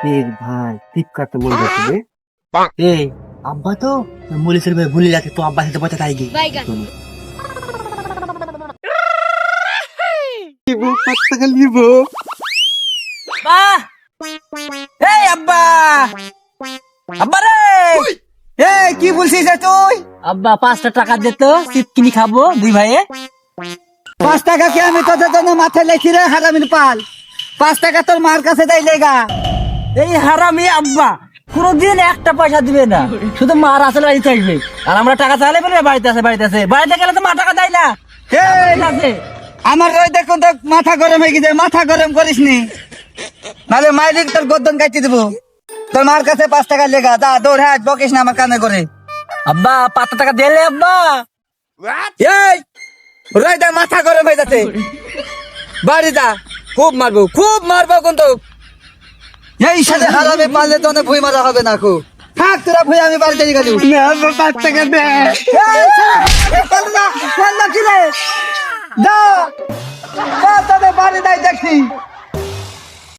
এর ভাই টিপকাতে মন যাচ্ছে রে। এই আব্বা তো মুলিশের ভাই ভুলে যাচ্ছে, তো আব্বা সাথে পয়সা তাই গিয়ে এই আব্বা, আব্বা রে, এই কি বলছিস রে তুই? আব্বা 5টা টাকা দে তো, চিপ কিনি খাবো দুই ভাইয়ে। 5 টাকা কি আমি তোদের জন্য মাথায় লেখি রে হারামির পাল? 5 টাকা তোর মার কাছে দেই লেগা। এই হারামি আব্বা কোনদিন একটা পয়সা দিবে না, শুধু মার আসলে বাড়িতে আসবে, আর আমরা টাকা চাইলে বলে বাড়িতে আছে বাড়িতে গেলে তো মা টাকা দেয় না। এই, ঠিক আছে আমার ওই দেখুন তো মাথা গরম হয়ে গেছে, মাথা গরম করিস নি, নাহলে মাইরিক তোর গর্দন কাটি দেবো। তোর মার কাছে 5 টাকা লেগা, যা দৌড়, হ্যাঁ বকিস না আমার কানে করে। আব্বা 5 টাকা দিলে আব্বা। এই রইদা মাথা গরম হয়ে যাচ্ছে, বাড়ি যা, খুব মারবো কিন্তু এই সাথে হারামে পারলে তো অনেক ভুই মারা হবে না। খুব থাক তোরা ভুই, আমি বাড়িতে গেলি 5 টাকা দে। কি রে, যা তবে বাড়ি যাই দেখি।